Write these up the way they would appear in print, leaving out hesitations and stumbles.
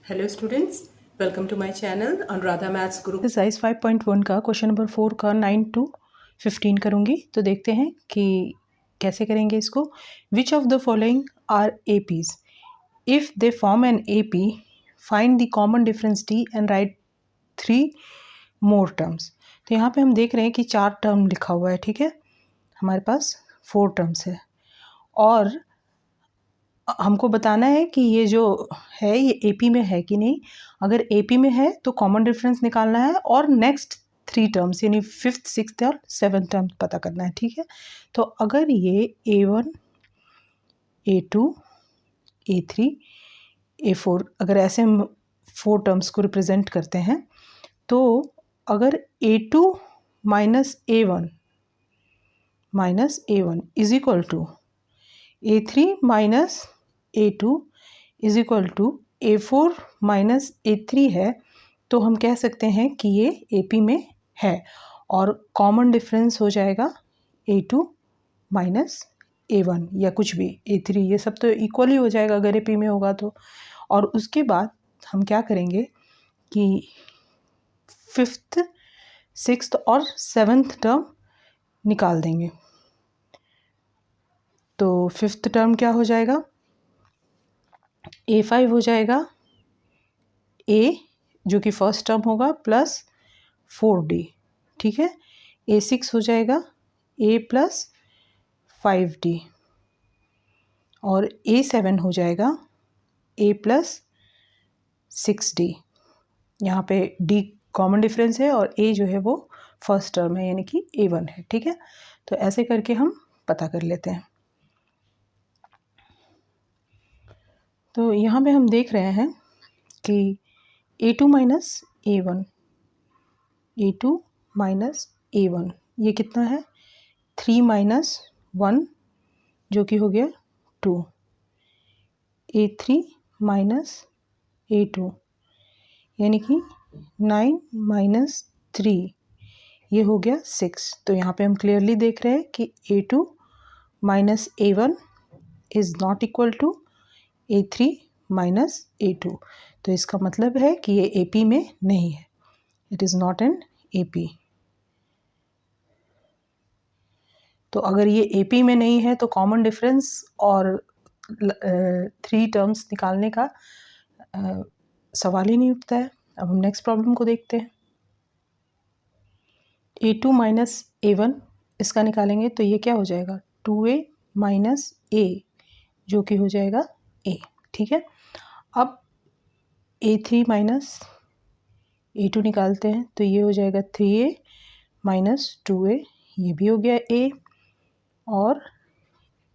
Hello students, welcome to my channel Anuradha maths group. Exercise 5.1 का question number 4 का 9 to 15 करूँगी। तो देखते हैं कि कैसे करेंगे इसको। Which of the following are APs? If they form an AP, find the common difference T and write 3 more terms. तो यहाँ पे हम देख रहे हैं कि 4 टर्म लिखा हुआ है, ठीक है। हमारे पास 4 टर्म्स है और हमको बताना है कि ये जो है ये एपी में है कि नहीं। अगर एपी में है तो कॉमन डिफरेंस निकालना है और नेक्स्ट 3 टर्म्स यानी 5th 6th और 7th टर्म पता करना है, ठीक है। तो अगर ये A1 A2 A3 A4 अगर ऐसे हम 4 टर्म्स को रिप्रेजेंट करते हैं तो अगर A2 minus A1 is equal to A3 minus A2 is equal to A4 minus A3 है, तो हम कह सकते हैं कि ये AP में है और कॉमन डिफरेंस हो जाएगा A2 माइनस A1 या कुछ भी A3, ये सब तो इक्वल ही हो जाएगा अगर AP में होगा तो। और उसके बाद हम क्या करेंगे कि 5th 6th और 7th टर्म निकाल देंगे। तो 5th टर्म क्या हो जाएगा, A5 हो जाएगा A जो कि फर्स्ट टर्म होगा प्लस 4D, ठीक है। A6 हो जाएगा A प्लस 5D और A7 हो जाएगा A प्लस 6D। यहाँ पे D कॉमन डिफरेंस है और A जो है वो फर्स्ट टर्म है यानी कि A1 है, ठीक है। तो ऐसे करके हम पता कर लेते हैं। तो यहाँ पे हम देख रहे हैं कि A2 माइनस A1 ये कितना है 3 माइनस 1 जो कि हो गया 2। A3 माइनस A2 यानी कि 9 माइनस 3 ये हो गया 6। तो यहाँ पे हम क्लियरली देख रहे हैं कि A2 minus A1 is not equal to A3 minus A2। तो इसका मतलब है कि ये AP में नहीं है, it is not an AP। तो अगर ये AP में नहीं है तो कॉमन डिफरेंस और 3 टर्म्स निकालने का सवाल ही नहीं उठता है। अब हम नेक्स्ट प्रॉब्लम को देखते हैं। A2 माइनस A1 इसका निकालेंगे तो ये क्या हो जाएगा 2A माइनस A जो कि हो जाएगा A, ठीक है। अब A3 माइनस A2 निकालते हैं तो ये हो जाएगा 3A माइनस 2A, ये भी हो गया A। और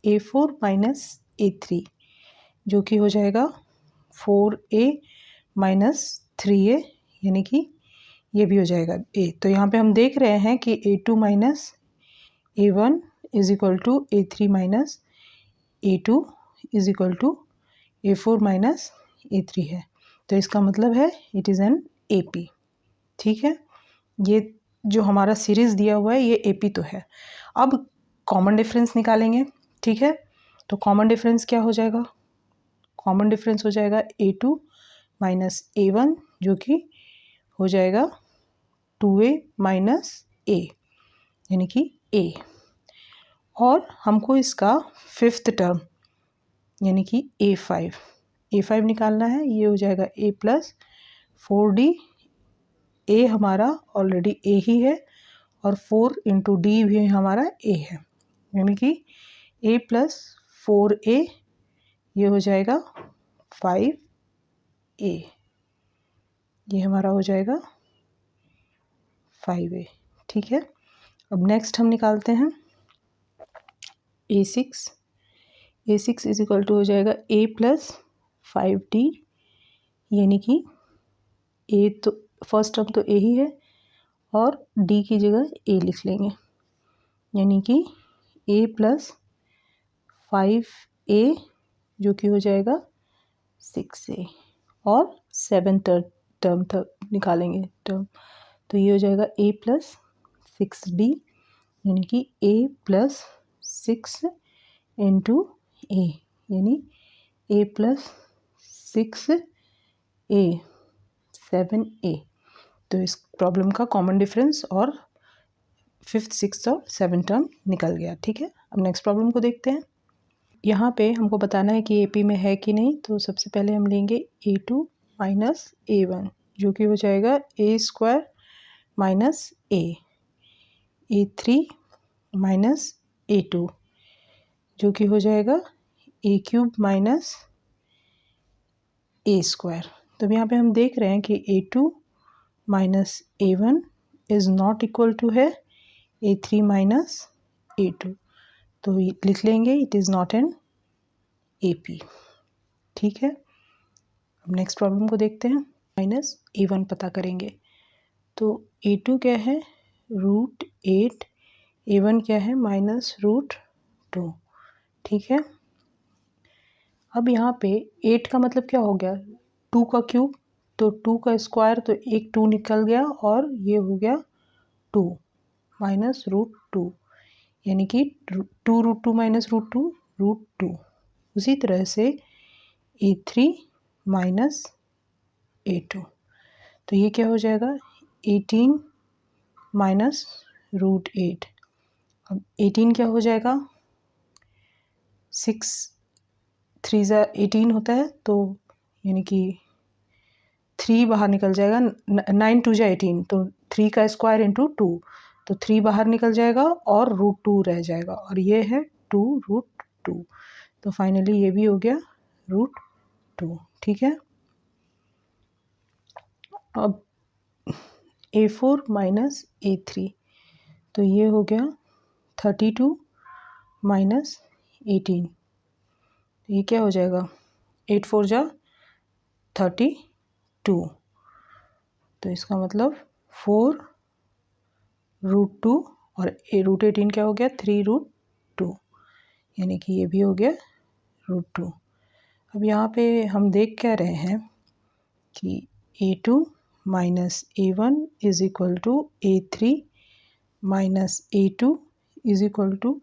A4 माइनस A3 जो कि हो जाएगा 4A माइनस 3A यानी कि ये भी हो जाएगा A। तो यहाँ पे हम देख रहे हैं कि A2 minus A1 is equal to A3 minus A2 is equal to A4 minus A3 है। तो इसका मतलब है इट इज़ एन AP, ठीक है। ये जो हमारा सीरीज़ दिया हुआ है ये AP तो है। अब कॉमन डिफरेंस निकालेंगे, ठीक है। तो कॉमन डिफरेंस क्या हो जाएगा, कॉमन डिफरेंस हो जाएगा A2 माइनस A1 जो कि हो जाएगा 2A माइनस A यानी कि A। और हमको इसका 5th टर्म यानी कि A5 निकालना है। ये हो जाएगा A प्लस 4D। A हमारा ऑलरेडी A ही है और 4 इंटू D भी हमारा A है यानी कि A प्लस 4A ये हो जाएगा 5A, ये हमारा हो जाएगा 5A, ठीक है। अब नेक्स्ट हम निकालते हैं A6 इज इक्वल टू हो जाएगा A प्लस 5D यानी कि A तो फर्स्ट टर्म तो A ही है और D की जगह A लिख लेंगे यानी कि A प्लस 5A जो कि हो जाएगा 6A। और 7th टर्म निकालेंगे टर्म, तो ये हो जाएगा A प्लस 6D यानी कि A प्लस 6 इंटू A यानी A प्लस 6 ए 7a। तो इस प्रॉब्लम का कॉमन डिफरेंस और फिफ्थ, सिक्स्थ और सेवन्थ टर्म निकल गया। ठीक है, अब नेक्स्ट प्रॉब्लम को देखते हैं। यहाँ पे हमको बताना है कि AP में है कि नहीं। तो सबसे पहले हम लेंगे A2 माइनस A1 जो कि हो जाएगा A² minus A3 minus A2 जो कि हो जाएगा A³ माइनस A²। तो यहाँ पे हम देख रहे हैं कि A2 minus A1 is not equal to है A3 माइनस A2। तो लिख लेंगे it is not an AP। ठीक है, अब नेक्स्ट प्रॉब्लम को देखते हैं। माइनस A1 पता करेंगे। तो A2 क्या है √8, A1 क्या है -√2। ठीक है, अब यहाँ पे 8 का मतलब क्या हो गया 2 का क्यूब, तो 2 का स्क्वायर, तो एक 2 निकल गया और ये हो गया 2 -√2 यानी कि 2√2 -√2 √2। उसी तरह से A3 माइनस A2, तो ये क्या हो जाएगा 18 माइनस √8। अब 18 क्या हो जाएगा 6 3 18 होता है, तो यानी कि 3 बाहर निकल जाएगा। 9 2 18, तो 3 का स्क्वायर इंटू 2, तो 3 बाहर निकल जाएगा और √2 रह जाएगा और ये है 2√2। तो फाइनली ये भी हो गया √2। ठीक है, अब A4 माइनस A3, तो ये हो गया 32 माइनस 18। ये क्या हो जाएगा 8 4 जा 32, तो इसका मतलब 4√2 और √18 क्या हो गया 3√2 यानी कि ये भी हो गया √2। अब यहाँ पे हम देख क्या रहे हैं कि A2 minus A1 is equal to A3 minus A2 is equal to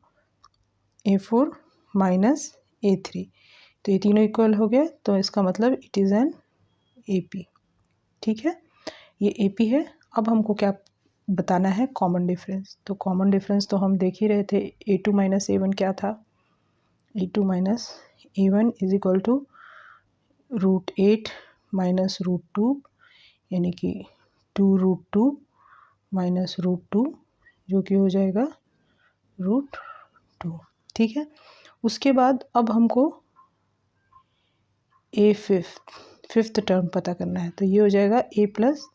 A4 minus A3। तो ये तीनों इक्वल हो गया, तो इसका मतलब इट इज़ एन AP। ठीक है, ये AP है। अब हमको क्या बताना है कॉमन डिफरेंस। तो कॉमन डिफरेंस तो हम देख ही रहे थे, A2 माइनस A1 क्या था A2 minus A1 is equal to √8 minus √2 यानी कि 2√2 माइनस √2 जो कि हो जाएगा √2। ठीक है, उसके बाद अब हमको फिफ्थ टर्म पता करना है। तो ये हो जाएगा A प्लस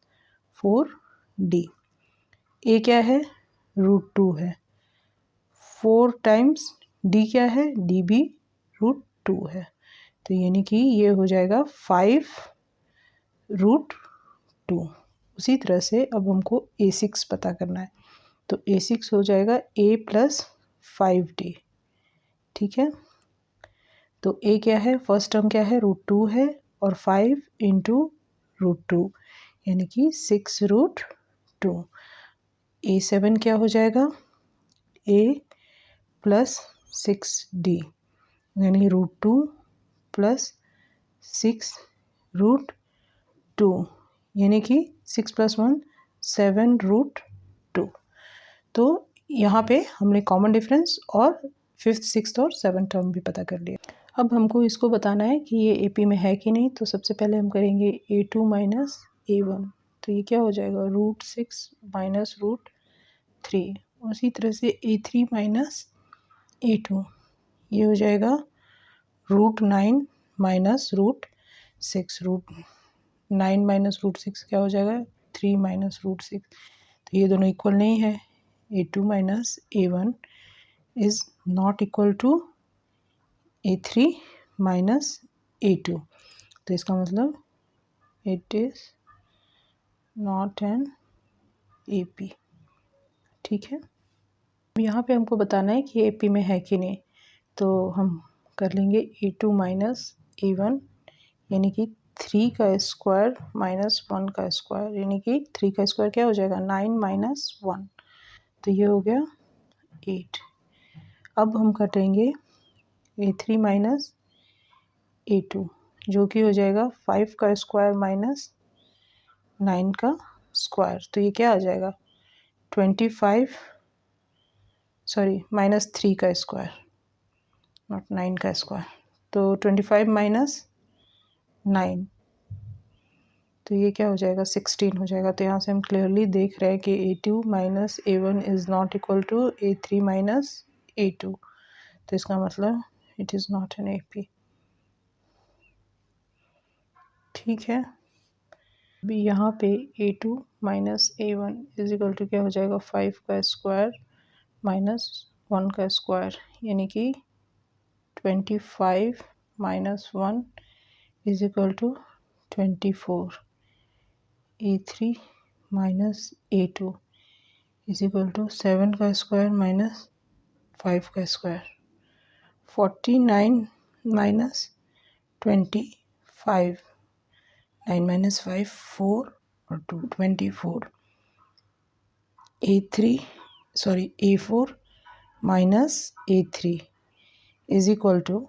4D। A क्या है √2 है, 4 टाइम्स D क्या है D भी √2 है, तो यानी कि ये हो जाएगा 5√2। उसी तरह से अब हमको A6 पता करना है। तो A6 हो जाएगा A प्लस 5D। ठीक है, तो A क्या है फर्स्ट टर्म क्या है √2 है और 5 इंटू √2 यानी कि 6√2। A7 क्या हो जाएगा A प्लस 6D यानी √2 प्लस 6√2 यानी कि 6 + 1 7√2। तो यहाँ पे हमने कॉमन डिफरेंस और फिफ्थ, सिक्स्थ और सेवन्थ टर्म भी पता कर लिया। अब हमको इसको बताना है कि ये AP में है कि नहीं। तो सबसे पहले हम करेंगे A2 माइनस A1, तो ये क्या हो जाएगा √6 माइनस √3। उसी तरह से A3 माइनस A2, ये हो जाएगा √9 माइनस √6। √9 माइनस √6 क्या हो जाएगा 3 माइनस √6। तो ये दोनों इक्वल नहीं है। A2 minus A1 is not equal to A3 minus A2। तो इसका मतलब it is not an AP। ठीक है, अब यहाँ पे हमको बताना है कि AP में है कि नहीं। तो हम कर लेंगे A2 माइनस A1 यानी कि 3 का स्क्वायर माइनस 1 का स्क्वायर यानी कि 3 का स्क्वायर क्या हो जाएगा 9 माइनस 1, तो ये हो गया 8। अब हम कटेंगे A3 माइनस A2 जो कि हो जाएगा 5 का स्क्वायर माइनस 9 का स्क्वायर। तो ये क्या आ जाएगा 25 सॉरी माइनस 3 का स्क्वायर, नॉट 9 का स्क्वायर। तो 25 माइनस 9, तो ये क्या हो जाएगा 16 हो जाएगा। तो यहाँ से हम क्लियरली देख रहे हैं कि A2 minus A1 is not equal to A3 minus A2। तो इसका मतलब it is not an AP। ठीक है, अभी यहाँ पे A2 minus A1 is equal to क्या हो जाएगा 5 का स्क्वायर माइनस 1 का स्क्वायर, यानी कि 25 minus 1 is equal to 24। A3 minus A2 is equal to 7 का स्क्वायर माइनस 5 का स्क्वायर। 49 माइनस 25, 9 माइनस 5 4 और 2 24। A4 minus A3 is equal to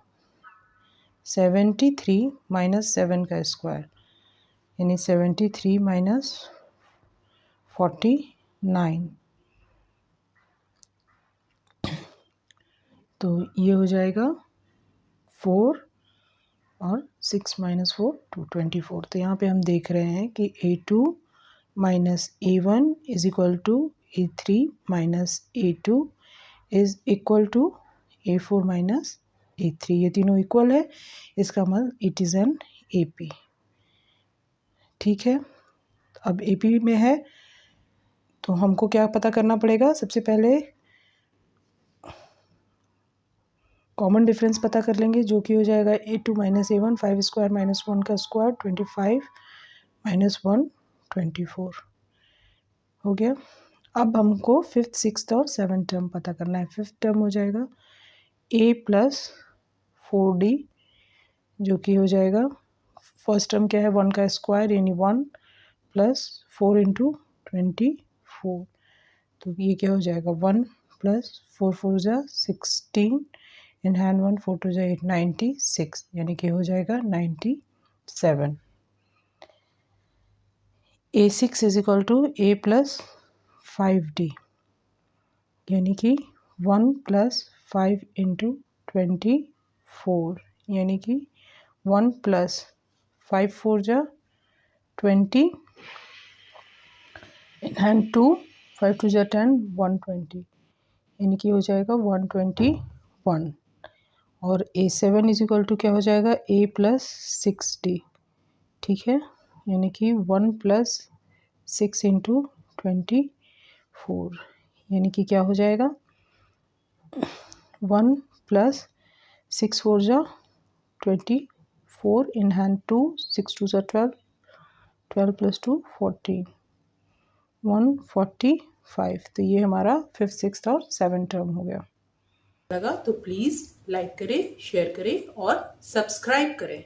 73 minus 7 का स्क्वायर, यानी 73 माइनस 49। तो ये हो जाएगा 4 और 6 माइनस 4 2 24। तो यहाँ पे हम देख रहे हैं कि A2 minus A1 is equal to A3 minus A2 is equal to A4 minus A3। ये तीनों इक्वल है, इसका मतलब इट इज़ एन AP। ठीक है, अब AP में है तो हमको क्या पता करना पड़ेगा, सबसे पहले कॉमन डिफरेंस पता कर लेंगे, जो कि हो जाएगा A2 minus A1 5 square minus 1 का स्क्वायर 25 माइनस 1 24 हो गया। अब हमको फिफ्थ सिक्स्थ और सेवन्थ टर्म पता करना है। फिफ्थ टर्म हो जाएगा A प्लस 4D, जो कि हो जाएगा फर्स्ट टर्म क्या है 1 का स्क्वायर यानी 1 प्लस 4 इंटू 24। तो ये क्या हो जाएगा 1 प्लस 4 4 जा 16 इन हैंड 1 4 2 जा 8 96, यानी कि हो जाएगा 97। A6 is equal to A plus 5D, यानी कि 1 प्लस 5 इंटू 24, यानी कि 1 प्लस 5 4 जा 20 इन हैंड 2 5 2 जा 10 120, यानी कि हो जाएगा 121। और A7 इज इक्वल टू क्या हो जाएगा A प्लस 6D। ठीक है, यानी कि 1 प्लस 6 इंटू 24, यानी कि क्या हो जाएगा 1 प्लस 6 4 जा 24 इन हैंड 2 6 2 जा 12 12 प्लस 2 14 145। तो ये हमारा फिफ्थ सिक्स्थ और सेवन्थ टर्म हो गया। लगा तो प्लीज़ लाइक करें, शेयर करें और सब्सक्राइब करें।